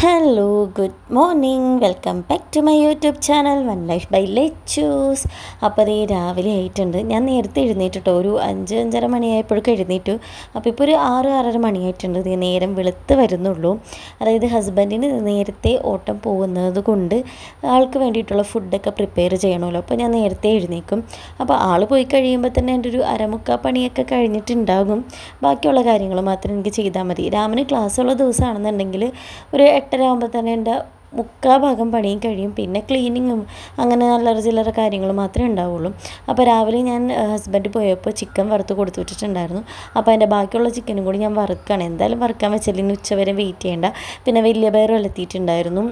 Hello good morning welcome back to my YouTube channel one life by Lechus. അപ്പോൾ അതേ രാവിലെ ആയിട്ടുണ്ട്. ഞാൻ നേരത്തെ എഴുന്നേറ്റിട്ടോ, ഒരു 5-5:30 മണിയായപ്പോഴൊക്കെ എഴുന്നേറ്റു. അപ്പോൾ ഇപ്പോൾ ഒരു 6-6:30 മണിയായിട്ടുണ്ട്. ഇത് നേരം വെളുത്ത് വരുന്നുള്ളൂ. അതായത് ഹസ്ബൻഡിന് നേരത്തെ ഓട്ടം പോകുന്നത് കൊണ്ട് ആൾക്ക് വേണ്ടിയിട്ടുള്ള ഫുഡൊക്കെ പ്രിപ്പയർ ചെയ്യണമല്ലോ. അപ്പോൾ ഞാൻ നേരത്തെ എഴുന്നേക്കും. അപ്പോൾ ആൾ പോയി കഴിയുമ്പോൾ തന്നെ എൻ്റെ ഒരു അരമുക്കാൽ പണിയൊക്കെ കഴിഞ്ഞിട്ടുണ്ടാകും. ബാക്കിയുള്ള കാര്യങ്ങൾ മാത്രം എനിക്ക് ചെയ്താൽ മതി. രാമന് ക്ലാസ്സുള്ള ദിവസമാണെന്നുണ്ടെങ്കിൽ ഒരു 8:30 ആകുമ്പോൾ തന്നെ എൻ്റെ മുക്കാൽ ഭാഗം പണിയും കഴിയും. പിന്നെ ക്ലീനിങ്ങും അങ്ങനെ അല്ലറ ചില്ലറ കാര്യങ്ങൾ മാത്രമേ ഉണ്ടാവുള്ളൂ. അപ്പോൾ രാവിലെ ഞാൻ ഹസ്ബൻഡ് പോയപ്പോൾ ചിക്കൻ വറുത്ത് കൊടുത്തു വിട്ടിട്ടുണ്ടായിരുന്നു. അപ്പോൾ അതിൻ്റെ ബാക്കിയുള്ള ചിക്കനും കൂടി ഞാൻ വറുക്കുകയാണ്. എന്തായാലും വറുക്കാൻ വെച്ചാൽ ഇനി ഉച്ചവരെ വെയിറ്റ് ചെയ്യേണ്ട. പിന്നെ വലിയ പയർ വളർത്തിയിട്ടുണ്ടായിരുന്നു,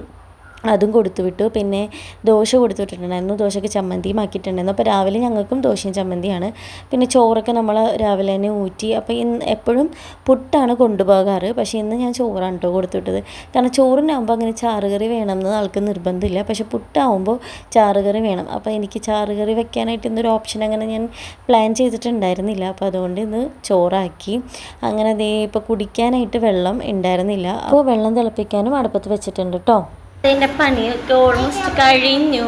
അതും കൊടുത്തു വിട്ടു. പിന്നെ ദോശ കൊടുത്തു വിട്ടിട്ടുണ്ടായിരുന്നു. ദോശയ്ക്ക് ചമ്മന്തിയും ആക്കിയിട്ടുണ്ടായിരുന്നു. അപ്പോൾ രാവിലെ ഞങ്ങൾക്കും ദോശയും ചമ്മന്തിയാണ്. പിന്നെ ചോറൊക്കെ നമ്മൾ രാവിലെ തന്നെ ഊറ്റി. അപ്പോൾ ഇന്ന് എപ്പോഴും പുട്ടാണ് കൊണ്ടുപോകാറ്, പക്ഷേ ഇന്ന് ഞാൻ ചോറാണ് കേട്ടോ കൊടുത്തു വിട്ടത്. കാരണം ചോറിനാകുമ്പോൾ അങ്ങനെ ചാറുകറി വേണമെന്ന് ആൾക്ക് നിർബന്ധമില്ല, പക്ഷേ പുട്ടാവുമ്പോൾ ചാറുകറി വേണം. അപ്പോൾ എനിക്ക് ചാറുകറി വെക്കാനായിട്ട് ഇന്നൊരു ഓപ്ഷൻ അങ്ങനെ ഞാൻ പ്ലാൻ ചെയ്തിട്ടുണ്ടായിരുന്നില്ല. അപ്പോൾ അതുകൊണ്ട് ഇന്ന് ചോറാക്കി. അങ്ങനെ അതേ ഇപ്പോൾ കുടിക്കാനായിട്ട് വെള്ളം ഉണ്ടായിരുന്നില്ല. അപ്പോൾ വെള്ളം തിളപ്പിക്കാനും അടുപ്പത്ത് വെച്ചിട്ടുണ്ട് കേട്ടോ. അതിൻ്റെ പണിയൊക്കെ ഓൾമോസ്റ്റ് കഴിഞ്ഞു.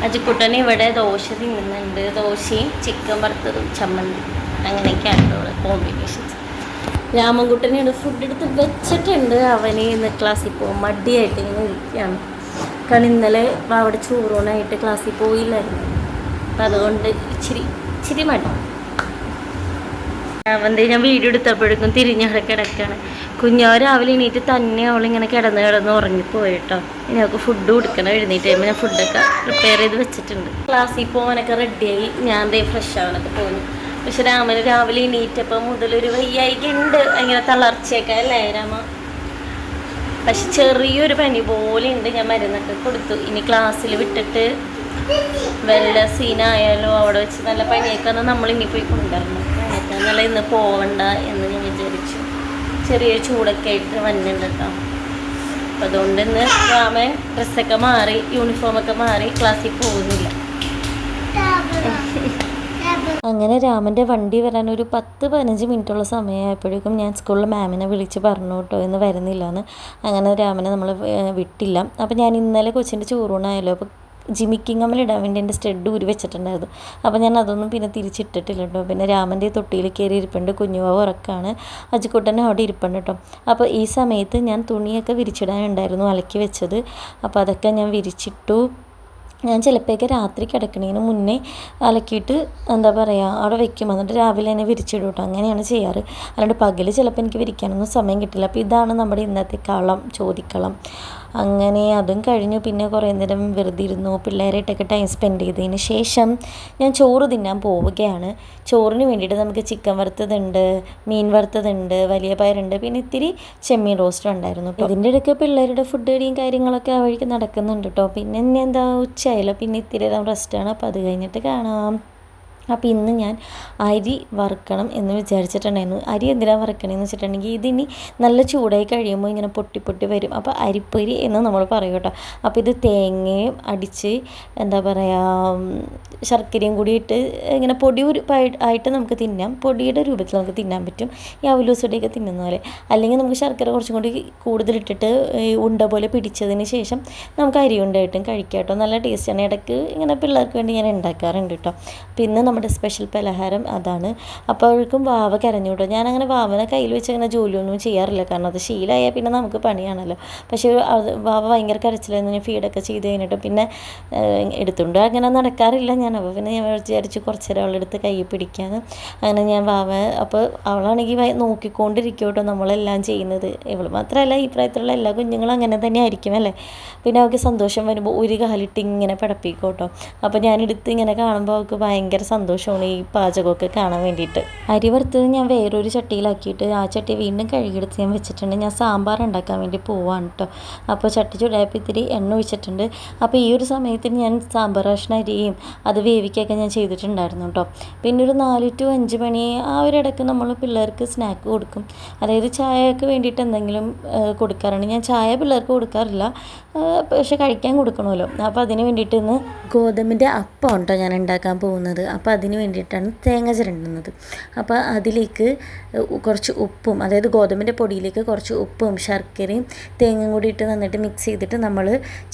അജിക്കുട്ടൻ ഇവിടെ ദോശ തിന്നുന്നുണ്ട്. ദോശയും ചിക്കൻ വറുത്തതും ചമ്മന്തി, അങ്ങനെയൊക്കെയാണ് കോമ്പിനേഷൻസ്. രാമൻകുട്ടനെയാണ് ഫുഡ് എടുത്ത് വെച്ചിട്ടുണ്ട്. അവന് ഇന്ന് ക്ലാസ്സിൽ പോകും മടിയായിട്ട് ഇങ്ങനെ ഇരിക്കുകയാണ്. കാരണം ഇന്നലെ അവിടെ ചോറൂണായിട്ട് ക്ലാസ്സിൽ പോയില്ലായിരുന്നു. അപ്പം അതുകൊണ്ട് ഇച്ചിരി മടി. അവൻ്റെ ഞാൻ വീഡിയോ എടുത്തപ്പോഴേക്കും തിരിഞ്ഞവിടെ കിടക്കുകയാണ്. കുഞ്ഞാവ് രാവിലെ എണീറ്റ് തന്നെ അവളിങ്ങനെ കിടന്ന് ഉറങ്ങിപ്പോയി കേട്ടോ. ഇനി അവൾക്ക് ഫുഡ് കൊടുക്കണം. എഴുന്നേറ്റ് കഴിയുമ്പോൾ ഞാൻ ഫുഡൊക്കെ പ്രിപ്പയർ ചെയ്ത് വെച്ചിട്ടുണ്ട്. ക്ലാസ്സിൽ പോകാനൊക്കെ റെഡിയായി. ഞാൻ ദേ ഫ്രഷ് ആവാനൊക്കെ പോകുന്നു. പക്ഷെ രാമന് രാവിലെ എണീറ്റപ്പോൾ മുതലൊരു വയ്യായിക്കുണ്ട്, ഭയങ്കര തളർച്ചയൊക്കെ അല്ലേ രാമ? പക്ഷെ ചെറിയൊരു പനി പോലെ ഉണ്ട്. ഞാൻ മരുന്നൊക്കെ കൊടുത്തു. ഇനി ക്ലാസ്സിൽ വിട്ടിട്ട് വല്ല സീനായാലോ അവിടെ വെച്ച് നല്ല പനിയൊക്കെ വന്നാൽ നമ്മളിനി പോയി കൊണ്ടുവരണം. നല്ല ഇന്ന് പോവണ്ട എന്ന് ഞാൻ വിചാരിച്ചു. ചെറിയൊരു ചൂടൊക്കെ ആയിട്ട് വന്നിട്ടുണ്ട് കേട്ടോ. അപ്പം അതുകൊണ്ട് ഇന്ന് രാമൻ ഡ്രസ്സൊക്കെ മാറി യൂണിഫോമൊക്കെ മാറി ക്ലാസ്സിൽ പോകുന്നില്ല. അങ്ങനെ രാമൻ്റെ വണ്ടി വരാൻ ഒരു 10-15 മിനിറ്റുള്ള സമയമായപ്പോഴേക്കും ഞാൻ സ്കൂളിൽ മാമിനെ വിളിച്ച് പറഞ്ഞു കേട്ടോ ഇന്ന് വരുന്നില്ല എന്ന്. അങ്ങനെ രാമനെ നമ്മൾ വിട്ടില്ല. അപ്പോൾ ഞാൻ ഇന്നലെ കൊച്ചിൻ്റെ ചോറൂണായല്ലോ, അപ്പോൾ ജിമിക്കിങ്ങമ്മലിടാൻ വേണ്ടി എൻ്റെ സ്റ്റഡ് ഊരി വെച്ചിട്ടുണ്ടായിരുന്നു. അപ്പോൾ ഞാൻ അതൊന്നും പിന്നെ തിരിച്ചിട്ടിട്ടില്ല കേട്ടോ. പിന്നെ രാമൻ്റെ തൊട്ടിയിൽ കയറി ഇരിപ്പുണ്ട്. കുഞ്ഞുവാവ് ഉറക്കാണ്. അജിക്കുട്ടനെ അവിടെ ഇരിപ്പുണ്ട് കേട്ടോ. അപ്പോൾ ഈ സമയത്ത് ഞാൻ തുണിയൊക്കെ വിരിച്ചിടാനുണ്ടായിരുന്നു, അലക്കി വെച്ചത്. അപ്പോൾ അതൊക്കെ ഞാൻ വിരിച്ചിട്ടു. ഞാൻ ചിലപ്പോഴൊക്കെ രാത്രി കിടക്കണതിന് മുന്നേ അലക്കിയിട്ട് എന്താ പറയുക അവിടെ വെക്കും, എന്നിട്ട് രാവിലെ തന്നെ വിരിച്ചിടും കേട്ടോ. അങ്ങനെയാണ് ചെയ്യാറ്. അല്ലാണ്ട് പകൽ ചിലപ്പോൾ എനിക്ക് വിരിക്കാനൊന്നും സമയം കിട്ടില്ല. അപ്പോൾ ഇതാണ് നമ്മുടെ ഇന്നത്തെ ചോദിക്കളം. അങ്ങനെ അതും കഴിഞ്ഞു. പിന്നെ കുറേ നേരം വെറുതെ ഇരുന്നു, പിള്ളേരായിട്ടൊക്കെ ടൈം സ്പെൻഡ് ചെയ്തതിന് ശേഷം ഞാൻ ചോറ് തിന്നാൻ പോവുകയാണ്. ചോറിന് വേണ്ടിയിട്ട് നമുക്ക് ചിക്കൻ വറുത്തതുണ്ട്, മീൻ വറുത്തതുണ്ട്, വലിയ പയറുണ്ട്, പിന്നെ ഇത്തിരി ചെമ്മീൻ റോസ്റ്റ് ഉണ്ടായിരുന്നു കേട്ടോ. ഇതിൻ്റെ ഇടയ്ക്ക് പിള്ളേരുടെ ഫുഡ് കടിയും കാര്യങ്ങളൊക്കെ ആ വഴിക്ക് നടക്കുന്നുണ്ട് കേട്ടോ. പിന്നെ ഇനി എന്താ ഉച്ചയായല്ലോ, പിന്നെ ഇത്തിരി റെസ്റ്റാണ്. അപ്പോൾ അത് കഴിഞ്ഞിട്ട് കാണാം. അപ്പോൾ ഇന്ന് ഞാൻ അരി വറുക്കണം എന്ന് വിചാരിച്ചിട്ടുണ്ടായിരുന്നു. അരി എന്തിനാണ് വറുക്കണമെന്ന് വെച്ചിട്ടുണ്ടെങ്കിൽ ഇതിനി നല്ല ചൂടായി കഴിയുമ്പോൾ ഇങ്ങനെ പൊട്ടി വരും. അപ്പോൾ അരിപ്പൊരി എന്ന് നമ്മൾ പറയും കേട്ടോ. അപ്പോൾ ഇത് തേങ്ങയും അടിച്ച് എന്താ പറയുക ശർക്കരയും കൂടി ഇട്ട് ഇങ്ങനെ പൊടി ആയിട്ട് നമുക്ക് തിന്നാം. പൊടിയുടെ രൂപത്തിൽ നമുക്ക് തിന്നാൻ പറ്റും, ഈ അവലൂസടിയൊക്കെ തിന്നുന്ന പോലെ. അല്ലെങ്കിൽ നമുക്ക് ശർക്കര കുറച്ചും കൂടി കൂടുതലിട്ടിട്ട് ഉണ്ട പോലെ പിടിച്ചതിന് ശേഷം നമുക്ക് അരി ഉണ്ടായിട്ടും കഴിക്കാം കേട്ടോ. നല്ല ടേസ്റ്റാണ്. ഇടയ്ക്ക് ഇങ്ങനെ പിള്ളേർക്ക് വേണ്ടി ഞാൻ ഉണ്ടാക്കാറുണ്ട് കേട്ടോ. പിന്നെ നമ്മുടെ സ്പെഷ്യൽ പലഹാരം അതാണ്. അപ്പോഴേക്കും വാവ കരഞ്ഞു കേട്ടോ. ഞാനങ്ങനെ വാവനെ കയ്യിൽ വെച്ച് അങ്ങനെ ജോലിയൊന്നും ചെയ്യാറില്ല, കാരണം അത് ശീലമായാൽ പിന്നെ നമുക്ക് പണിയാണല്ലോ. പക്ഷേ അത് വാവ ഭയങ്കര കരച്ചിലായിരുന്നു. ഞാൻ ഫീഡൊക്കെ ചെയ്ത് കഴിഞ്ഞിട്ട് പിന്നെ എടുത്തുകൊണ്ട് അങ്ങനെ നടക്കാറില്ല ഞാൻ. അപ്പോൾ പിന്നെ ഞാൻ വിചാരിച്ചു കുറച്ച് നേരം അവളെടുത്ത് കൈ പിടിക്കാമെന്ന്. അങ്ങനെ ഞാൻ അപ്പോൾ അവളാണെങ്കിൽ നോക്കിക്കൊണ്ടിരിക്കും കേട്ടോ നമ്മളെല്ലാം ചെയ്യുന്നത്. ഇവൾ മാത്രമല്ല, ഈ പ്രായത്തിലുള്ള എല്ലാ കുഞ്ഞുങ്ങളും അങ്ങനെ തന്നെ ആയിരിക്കും അല്ലേ. പിന്നെ അവൾക്ക് സന്തോഷം വരുമ്പോൾ ഒരു കാലിട്ട് ഇങ്ങനെ പടപ്പിക്കും കേട്ടോ. അപ്പോൾ ഞാനെടുത്ത് ഇങ്ങനെ കാണുമ്പോൾ അവൾക്ക് ഭയങ്കര സന്തോഷമാണ് ഈ പാചകമൊക്കെ കാണാൻ വേണ്ടിയിട്ട്. അരി വറുത്തത് ഞാൻ വേറൊരു ചട്ടിയിലാക്കിയിട്ട് ആ ചട്ടി വീണ്ടും കഴുകിയെടുത്ത് ഞാൻ വെച്ചിട്ടുണ്ട്. ഞാൻ സാമ്പാർ ഉണ്ടാക്കാൻ വേണ്ടി പോവാണ് കേട്ടോ. അപ്പോൾ ചട്ടി ചൂടായപ്പോൾ ഇത്തിരി എണ്ണ ഒഴിച്ചിട്ടുണ്ട്. അപ്പോൾ ഈ ഒരു സമയത്തിന് ഞാൻ സാമ്പാർ കഷ്ണം അരിയും അത് വേവിക്കൊക്കെ ഞാൻ ചെയ്തിട്ടുണ്ടായിരുന്നു കേട്ടോ. പിന്നെ ഒരു 4 to 5 മണി ആ ഒരു ഇടയ്ക്ക് നമ്മൾ പിള്ളേർക്ക് സ്നാക്ക് കൊടുക്കും. അതായത് ചായക്ക് വേണ്ടിയിട്ട് എന്തെങ്കിലും കൊടുക്കാറുണ്ട്. ഞാൻ ചായ പിള്ളേർക്ക് കൊടുക്കാറില്ല, പക്ഷെ കഴിക്കാൻ കൊടുക്കണമല്ലോ. അപ്പോൾ അതിന് വേണ്ടിയിട്ട് ഇന്ന് ഗോതമ്പിൻ്റെ അപ്പം കേട്ടോ ഞാൻ ഉണ്ടാക്കാൻ പോകുന്നത്. അപ്പോൾ അതിന് വേണ്ടിയിട്ടാണ് തേങ്ങ ചിരണ്ടുന്നത്. അപ്പോൾ അതിലേക്ക് കുറച്ച് ഉപ്പും, അതായത് ഗോതമ്പിൻ്റെ പൊടിയിലേക്ക് കുറച്ച് ഉപ്പും ശർക്കരയും തേങ്ങയും കൂടി ഇട്ട് നന്നായിട്ട് മിക്സ് ചെയ്തിട്ട് നമ്മൾ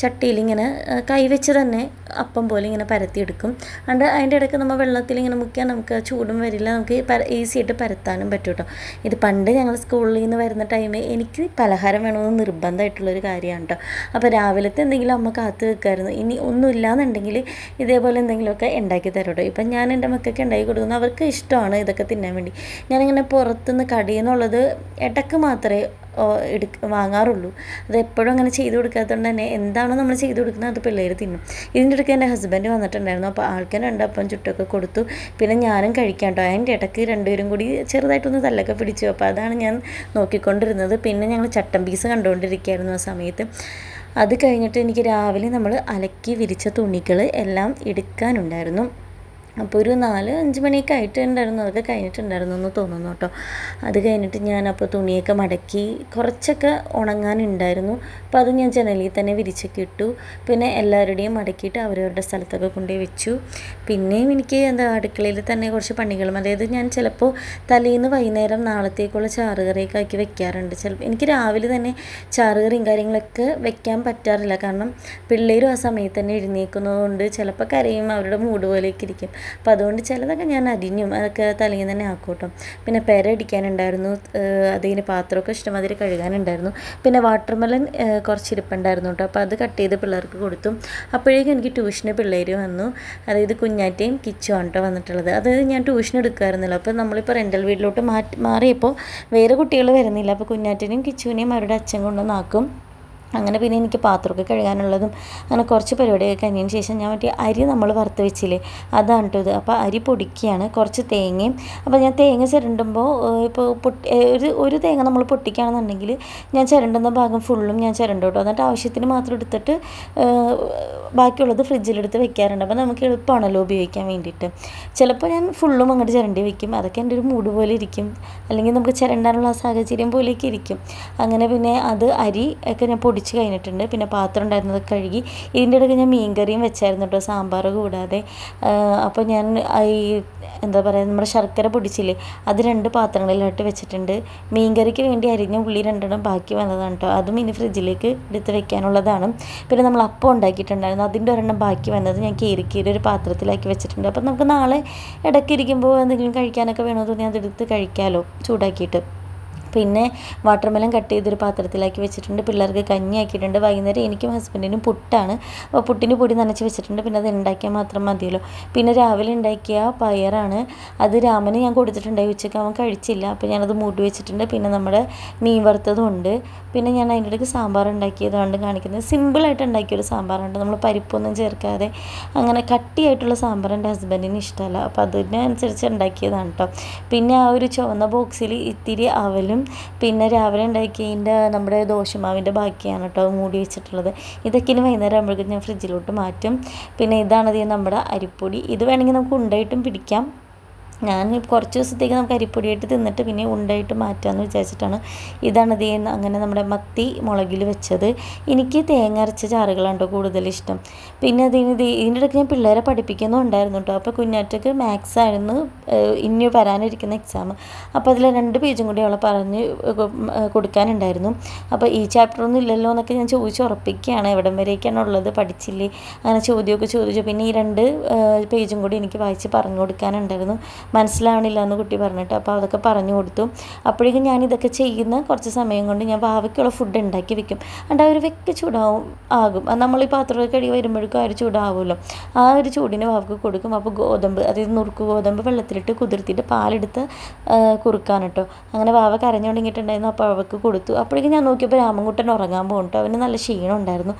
ചട്ടിയിൽ ഇങ്ങനെ കൈവച്ച് തന്നെ അപ്പം പോലെ ഇങ്ങനെ പരത്തിയെടുക്കും. അതിൻ്റെ ഇടയ്ക്ക് നമ്മൾ വെള്ളത്തിൽ ഇങ്ങനെ മുക്കിയാൽ നമുക്ക് ചൂടും വരില്ല, നമുക്ക് ഈസി ആയിട്ട് പരത്താനും പറ്റും കേട്ടോ. ഇത് പണ്ട് ഞങ്ങൾ സ്കൂളിൽ നിന്ന് വരുന്ന ടൈമിൽ എനിക്ക് പലഹാരം വേണമെന്ന് നിർബന്ധമായിട്ടുള്ളൊരു കാര്യമാണ് കേട്ടോ. അപ്പോൾ രാവിലത്തെ എന്തെങ്കിലും അമ്മ കാത്തു വെക്കായിരുന്നു, ഇനി ഒന്നുമില്ലാന്നുണ്ടെങ്കിൽ ഇതേപോലെ എന്തെങ്കിലുമൊക്കെ ഉണ്ടാക്കി തരും കേട്ടോ. ഇപ്പം ഞാൻ എൻ്റെ മക്കൾക്ക് ഉണ്ടാക്കി കൊടുക്കുന്നു, അവർക്ക് ഇഷ്ടമാണ് ഇതൊക്കെ തിന്നാൻ വേണ്ടി. ഞാനിങ്ങനെ പുറത്തുനിന്ന് കടയിൽ നിന്നുള്ളത് ഇടയ്ക്ക് മാത്രമേ വാങ്ങാറുള്ളൂ. അത് എപ്പോഴും അങ്ങനെ ചെയ്ത് കൊടുക്കാത്തതുകൊണ്ട് തന്നെ എന്താണോ നമ്മൾ ചെയ്ത് കൊടുക്കുന്നത് അത് പിള്ളേർ തിന്നും. ഇതിൻ്റെ ഇടയ്ക്ക് എൻ്റെ ഹസ്ബൻഡ് വന്നിട്ടുണ്ടായിരുന്നു, അപ്പോൾ ആൾക്ക് രണ്ടപ്പം ചുട്ടൊക്കെ കൊടുത്തു. പിന്നെ ഞാനും കഴിക്കാൻ കേട്ടോ. അതിൻ്റെ ഇടയ്ക്ക് രണ്ടുപേരും കൂടി ചെറുതായിട്ടൊന്ന് തല്ലൊക്കെ പിടിച്ചു. അപ്പോൾ അതാണ് ഞാൻ നോക്കിക്കൊണ്ടിരുന്നത്. പിന്നെ ഞങ്ങൾ ചട്ടൻ പീസ് കണ്ടുകൊണ്ടിരിക്കുകയായിരുന്നു ആ സമയത്ത്. അത് കഴിഞ്ഞിട്ട് എനിക്ക് രാവിലെ നമ്മൾ അലക്കി വിരിച്ച തുണികൾ എല്ലാം എടുക്കാനുണ്ടായിരുന്നു. അപ്പോൾ ഒരു 4-5 മണിയൊക്കെ ആയിട്ടുണ്ടായിരുന്നു, അതൊക്കെ കഴിഞ്ഞിട്ടുണ്ടായിരുന്നു എന്ന് തോന്നുന്നു കേട്ടോ. അത് കഴിഞ്ഞിട്ട് ഞാൻ അപ്പോൾ തുണിയൊക്കെ മടക്കി കുറച്ചൊക്കെ ഉണങ്ങാനുണ്ടായിരുന്നു. അപ്പോൾ അത് ഞാൻ ജനലിൽ തന്നെ വിരിച്ചൊക്കെ ഇട്ടു. പിന്നെ എല്ലാവരുടെയും മടക്കിയിട്ട് അവരവരുടെ സ്ഥലത്തൊക്കെ കൊണ്ടുപോയി വെച്ചു. പിന്നെയും എനിക്ക് അടുക്കളയിൽ തന്നെ കുറച്ച് പണികളും, അതായത് ഞാൻ ചിലപ്പോൾ തലേന്ന് വൈകുന്നേരം നാളത്തേക്കുള്ള ചാറുകറിയൊക്കെ ആക്കി വെക്കാറുണ്ട്. ചിലപ്പോൾ എനിക്ക് രാവിലെ തന്നെ ചാറുകറിയും കാര്യങ്ങളൊക്കെ വെക്കാൻ പറ്റാറില്ല, കാരണം പിള്ളേരും ആ സമയത്ത് തന്നെ എഴുന്നേൽക്കുന്നതുകൊണ്ട് ചിലപ്പോൾ കരയും, അവരുടെ മൂഡ് പോലെയൊക്കെ ഇരിക്കും. അപ്പോൾ അതുകൊണ്ട് ചിലതൊക്കെ ഞാൻ അരിഞ്ഞും അതൊക്കെ തലേന്ന് തന്നെ ആക്കൂട്ടോ. പിന്നെ പെര അടിക്കാനുണ്ടായിരുന്നു, അതിന് പാത്രമൊക്കെ ഇഷ്ടമാതിരി കഴുകാനുണ്ടായിരുന്നു. പിന്നെ വാട്ടർമെലൺ കുറച്ച് ഇരിപ്പുണ്ടായിരുന്നു കേട്ടോ. അപ്പോൾ അത് കട്ട് ചെയ്ത് പിള്ളേർക്ക് കൊടുത്തു. അപ്പോഴേക്കും എനിക്ക് ട്യൂഷന് പിള്ളേർ വന്നു, അതായത് കുഞ്ഞാറ്റയും കിച്ചുമാണ് കേട്ടോ വന്നിട്ടുള്ളത്. അതായത് ഞാൻ ട്യൂഷൻ എടുക്കുമായിരുന്നില്ല, അപ്പോൾ നമ്മളിപ്പോൾ റെൻ്റൽ വീട്ടിലോട്ട് മാറിയപ്പോൾ വേറെ കുട്ടികൾ വരുന്നില്ല. അപ്പോൾ കുഞ്ഞാറ്റനെയും കിച്ചുവിനെയും അവരുടെ അച്ഛൻ കൊണ്ടുവന്നാക്കും. അങ്ങനെ പിന്നെ എനിക്ക് പാത്രമൊക്കെ കഴുകാനുള്ളതും അങ്ങനെ കുറച്ച് പരിപാടിയൊക്കെ കഴിഞ്ഞതിന് ശേഷം ഞാൻ മറ്റേ അരി നമ്മൾ വറുത്ത് വെച്ചില്ലേ, അതാണ് കേട്ടോ ഇത്. അപ്പോൾ അരി പൊടിക്കുകയാണ്, കുറച്ച് തേങ്ങയും. അപ്പോൾ ഞാൻ തേങ്ങ ചിരണ്ടുമ്പോൾ ഇപ്പോൾ ഒരു തേങ്ങ നമ്മൾ പൊട്ടിക്കുകയാണെന്നുണ്ടെങ്കിൽ ഞാൻ ചിരണ്ടുന്ന ഭാഗം ഫുള്ളും ഞാൻ ചിരണ്ടും കേട്ടോ. എന്നിട്ട് ആവശ്യത്തിന് മാത്രം എടുത്തിട്ട് ബാക്കിയുള്ളത് ഫ്രിഡ്ജിലെടുത്ത് വെക്കാറുണ്ട്. അപ്പോൾ നമുക്ക് എളുപ്പമാണല്ലോ ഉപയോഗിക്കാൻ വേണ്ടിയിട്ട്. ചിലപ്പോൾ ഞാൻ ഫുള്ളും അങ്ങോട്ട് ചിരണ്ടി വെക്കും, അതൊക്കെ എൻ്റെ ഒരു മൂഡ് പോലെ ഇരിക്കും, അല്ലെങ്കിൽ നമുക്ക് ചിരണ്ടാനുള്ള സാഹചര്യം പോലെയൊക്കെ ഇരിക്കും. അങ്ങനെ പിന്നെ അത് അരി ഒക്കെ ഞാൻ പൊടിച്ച് കഴിഞ്ഞിട്ടുണ്ട്. പിന്നെ പാത്രം ഉണ്ടായിരുന്നത് കഴുകി. ഇതിൻ്റെ ഇടയ്ക്ക് ഞാൻ മീൻകറിയും വെച്ചായിരുന്നു കേട്ടോ, സാമ്പാർ കൂടാതെ. അപ്പോൾ ഞാൻ ഈ എന്താ പറയുക, നമ്മുടെ ശർക്കര പൊടിച്ചില്ലേ, അത് 2 പാത്രങ്ങളിലായിട്ട് വെച്ചിട്ടുണ്ട്. മീൻകറിക്ക് വേണ്ടി അരിഞ്ഞ ഉള്ളി 2 ബാക്കി വന്നതാണ് കേട്ടോ, അതും ഇനി ഫ്രിഡ്ജിലേക്ക് എടുത്ത് വെക്കാനുള്ളതാണ്. പിന്നെ നമ്മൾ അപ്പം ഉണ്ടാക്കിയിട്ടുണ്ടായിരുന്നു, അതിൻ്റെ 1 ബാക്കി വന്നത് ഞാൻ കീറി ഒരു പാത്രത്തിലാക്കി വെച്ചിട്ടുണ്ട്. അപ്പോൾ നമുക്ക് നാളെ ഇടയ്ക്കിരിക്കുമ്പോൾ എന്തെങ്കിലും കഴിക്കാനൊക്കെ വേണമെന്ന് തോന്നി അതെടുത്ത് കഴിക്കാമല്ലോ ചൂടാക്കിയിട്ട്. പിന്നെ വാട്ടർമെലൺ കട്ട് ചെയ്തൊരു പാത്രത്തിലാക്കി വെച്ചിട്ടുണ്ട്. പിള്ളേർക്ക് കഞ്ഞി ആക്കിയിട്ടുണ്ട്. വൈകുന്നേരം എനിക്കും ഹസ്ബൻഡിനും പുട്ടാണ്, അപ്പോൾ പുട്ടിന് പൊടി നനച്ച് വെച്ചിട്ടുണ്ട്. പിന്നെ അത് ഉണ്ടാക്കിയാൽ മാത്രം മതിയല്ലോ. പിന്നെ രാവിലെ ഉണ്ടാക്കിയ പയറാണ്, അത് രാമന് ഞാൻ കൊടുത്തിട്ടുണ്ടായി, ഉച്ചയ്ക്ക് അവൻ കഴിച്ചില്ല, അപ്പോൾ ഞാനത് മൂടി വെച്ചിട്ടുണ്ട്. പിന്നെ നമ്മുടെ മീൻ വറുത്തതും ഉണ്ട്. പിന്നെ ഞാൻ അതിൻ്റെ ഇടയ്ക്ക് സാമ്പാർ ഉണ്ടാക്കിയതുകൊണ്ട് കാണിക്കുന്നത്, സിമ്പിളായിട്ട് ഉണ്ടാക്കിയൊരു സാമ്പാറുണ്ട്, നമ്മൾ പരിപ്പൊന്നും ചേർക്കാതെ. അങ്ങനെ കട്ടിയായിട്ടുള്ള സാമ്പാർ എൻ്റെ ഹസ്ബൻഡിന് ഇഷ്ടമല്ല, അപ്പോൾ അതിനനുസരിച്ച് ഉണ്ടാക്കിയതാണ് കേട്ടോ. പിന്നെ ആ ഒരു ചുവന്ന ബോക്സിൽ ഇത്തിരി അവലും പിന്നെ രാവിലെ ഉണ്ടാക്കിയതിൻ്റെ നമ്മുടെ ദോശമാവിൻ്റെ ബാക്കിയാണ് കേട്ടോ മൂടി വെച്ചിട്ടുള്ളത്. ഇതൊക്കെ ഇനി വൈകുന്നേരം ആകുമ്പോഴേക്കും ഞാൻ ഫ്രിഡ്ജിലോട്ട് മാറ്റും. പിന്നെ ഇതാണത് നമ്മുടെ അരിപ്പൊടി. ഇത് വേണമെങ്കിൽ നമുക്ക് ഉണ്ടായിട്ടും പിടിക്കാം. ഞാൻ കുറച്ച് ദിവസത്തേക്ക് നമുക്ക് അരിപ്പൊടിയായിട്ട് തിന്നിട്ട് പിന്നെ ഉണ്ടായിട്ട് മാറ്റാമെന്ന് വിചാരിച്ചിട്ടാണ്. ഇതാണ് അങ്ങനെ നമ്മുടെ മത്തി മുളകിൽ വെച്ചത്. എനിക്ക് തേങ്ങ അരച്ച ചാറുകളാണ് കേട്ടോ കൂടുതൽ ഇഷ്ടം. പിന്നെ ഇതിൻ്റെ ഇടയ്ക്ക് ഞാൻ പിള്ളേരെ പഠിപ്പിക്കുന്നുണ്ടായിരുന്നു കേട്ടോ. അപ്പോൾ കുഞ്ഞാറ്റക്ക് മാത്സ് ആയിരുന്നു ഇനി വരാനിരിക്കുന്ന എക്സാം. അപ്പോൾ അതിൽ 2 പേജും കൂടി അവളെ പറഞ്ഞ് കൊടുക്കാനുണ്ടായിരുന്നു. അപ്പോൾ ഈ ചാപ്റ്ററൊന്നും ഇല്ലല്ലോ എന്നൊക്കെ ഞാൻ ചോദിച്ചുറപ്പിക്കുകയാണ്, എവിടം വരേക്കാണുള്ളത്, പഠിച്ചില്ലേ, അങ്ങനെ ചോദ്യമൊക്കെ ചോദിച്ചു. പിന്നെ ഈ 2 പേജും കൂടി എനിക്ക് വായിച്ച് പറഞ്ഞു കൊടുക്കാനുണ്ടായിരുന്നു. മനസ്സിലാവണില്ല എന്ന് കുട്ടി പറഞ്ഞിട്ട്, അപ്പോൾ അതൊക്കെ പറഞ്ഞു കൊടുത്തു. അപ്പോഴേക്കും ഞാനിതൊക്കെ ചെയ്യുന്ന കുറച്ച് സമയം കൊണ്ട് ഞാൻ വാവയ്ക്കുള്ള ഫുഡ് ഉണ്ടാക്കി വെക്കും. എന്നിട്ട് ഒരു വെക്ക് ആകും, നമ്മൾ ഈ പാത്രമൊക്കെ കഴുകി വരുമ്പോഴേക്കും ആ ഒരു ചൂടാവുമല്ലോ, ആ ഒരു ചൂടിന് വാവയ്ക്ക് കൊടുക്കും. അപ്പോൾ ഗോതമ്പ്, അതായത് നുറുക്ക് ഗോതമ്പ് വെള്ളത്തിലിട്ട് കുതിർത്തിയിട്ട് പാലെടുത്ത് കുറുക്കാണ് കേട്ടോ. അങ്ങനെ വാവ കരഞ്ഞു തുടങ്ങിയിട്ടുണ്ടായിരുന്നു, അപ്പോൾ അവൾക്ക് കൊടുത്തു. അപ്പോഴേക്കും ഞാൻ നോക്കിയപ്പോൾ രാമൻകുട്ടൻ ഉറങ്ങാൻ പോകും. അവന് നല്ല ക്ഷീണം ഉണ്ടായിരുന്നു.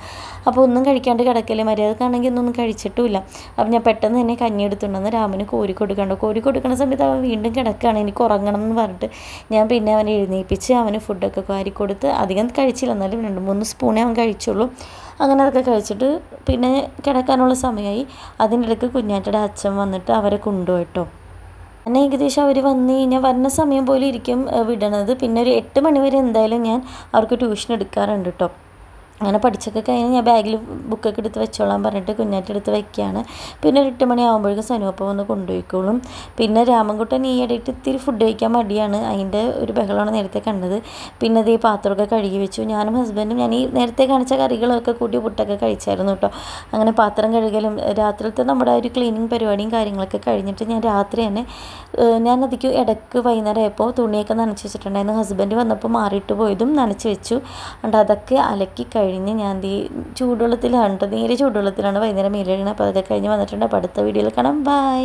അപ്പോൾ ഒന്നും കഴിക്കാണ്ട് കിടക്കല്ലേ, മര്യാദക്കാണെങ്കിൽ ഒന്നും കഴിച്ചിട്ടുമില്ല. അപ്പോൾ ഞാൻ പെട്ടെന്ന് തന്നെ കഞ്ഞി എടുത്തുണ്ടെന്ന് രാമന് കോരി കൊടുക്കുന്ന സമയത്ത് അവൻ വീണ്ടും കിടക്കുകയാണ്, എനിക്ക് ഉറങ്ങണം എന്ന് പറഞ്ഞിട്ട് ഞാൻ പിന്നെ അവനെ എഴുന്നേൽപ്പിച്ച് അവന് ഫുഡൊക്കെ വാരി കൊടുത്ത്. അധികം കഴിച്ചില്ല, എന്നാലും 2-3 സ്പൂണേ അവൻ കഴിച്ചുള്ളൂ. അങ്ങനെ അതൊക്കെ കഴിച്ചിട്ട് പിന്നെ കിടക്കാനുള്ള സമയമായി. അതിൻ്റെ ഇടയ്ക്ക് കുഞ്ഞാറ്റയുടെ അച്ഛൻ വന്നിട്ട് അവരെ കൊണ്ടുപോയിട്ടോ. അങ്ങനെ ഏകദേശം അവർ വന്ന് കഴിഞ്ഞാൽ വരുന്ന സമയം പോലെ ഇരിക്കും വിടണത്. പിന്നെ ഒരു 8 മണി വരെ എന്തായാലും ഞാൻ അവർക്ക് ട്യൂഷൻ എടുക്കാറുണ്ട് കേട്ടോ. അങ്ങനെ പഠിച്ചൊക്കെ കഴിഞ്ഞ് ഞാൻ ബാഗിൽ ബുക്കൊക്കെ എടുത്ത് വെച്ചോളാൻ പറഞ്ഞിട്ട് കുഞ്ഞാറ്റ എടുത്ത് വെക്കുകയാണ്. പിന്നെ ഒരു 8 മണിയാകുമ്പോഴേക്കും സനുവപ്പം വന്ന് കൊണ്ടുപോയിക്കോളും. പിന്നെ രാമൻകുട്ടൻ ഈ ഇടയിട്ട് ഇത്തിരി ഫുഡ് കഴിക്കാൻ മടിയാണ്, അതിൻ്റെ ഒരു ബഹളമാണ് നേരത്തെ കണ്ടത്. പിന്നെ അത് ഈ പാത്രമൊക്കെ കഴുകി വെച്ചു. ഞാനും ഹസ്ബൻഡും ഞാൻ ഈ നേരത്തെ കാണിച്ച കറികളൊക്കെ കൂട്ടി പുട്ടൊക്കെ കഴിച്ചായിരുന്നു കേട്ടോ. അങ്ങനെ പാത്രം കഴുകലും രാത്രിയിലത്തെ നമ്മുടെ ഒരു ക്ലീനിങ് പരിപാടിയും കാര്യങ്ങളൊക്കെ കഴിഞ്ഞിട്ട് ഞാൻ രാത്രി തന്നെ ഞാൻ അതിക്ക് ഇടയ്ക്ക് വൈകുന്നേരം ആയപ്പോൾ തുണിയൊക്കെ നനച്ച് വെച്ചിട്ടുണ്ടായിരുന്നു. ഹസ്ബൻഡ് വന്നപ്പോൾ മാറിയിട്ട് പോയതും നനച്ച് വെച്ചു. അതുകൊണ്ട് അതൊക്കെ അലക്കി കഴിഞ്ഞ് ഞാൻ ചൂടുവെള്ളത്തിലാണ് കേട്ടോ, നേരെ ചൂടുവെള്ളത്തിലാണ് വൈകുന്നേരം മേലിടുന്നത്. അപ്പോൾ അതൊക്കെ കഴിഞ്ഞ് വന്നിട്ടുണ്ട്. അപ്പോൾ അടുത്ത വീഡിയോയിൽ കാണാം. ബൈ.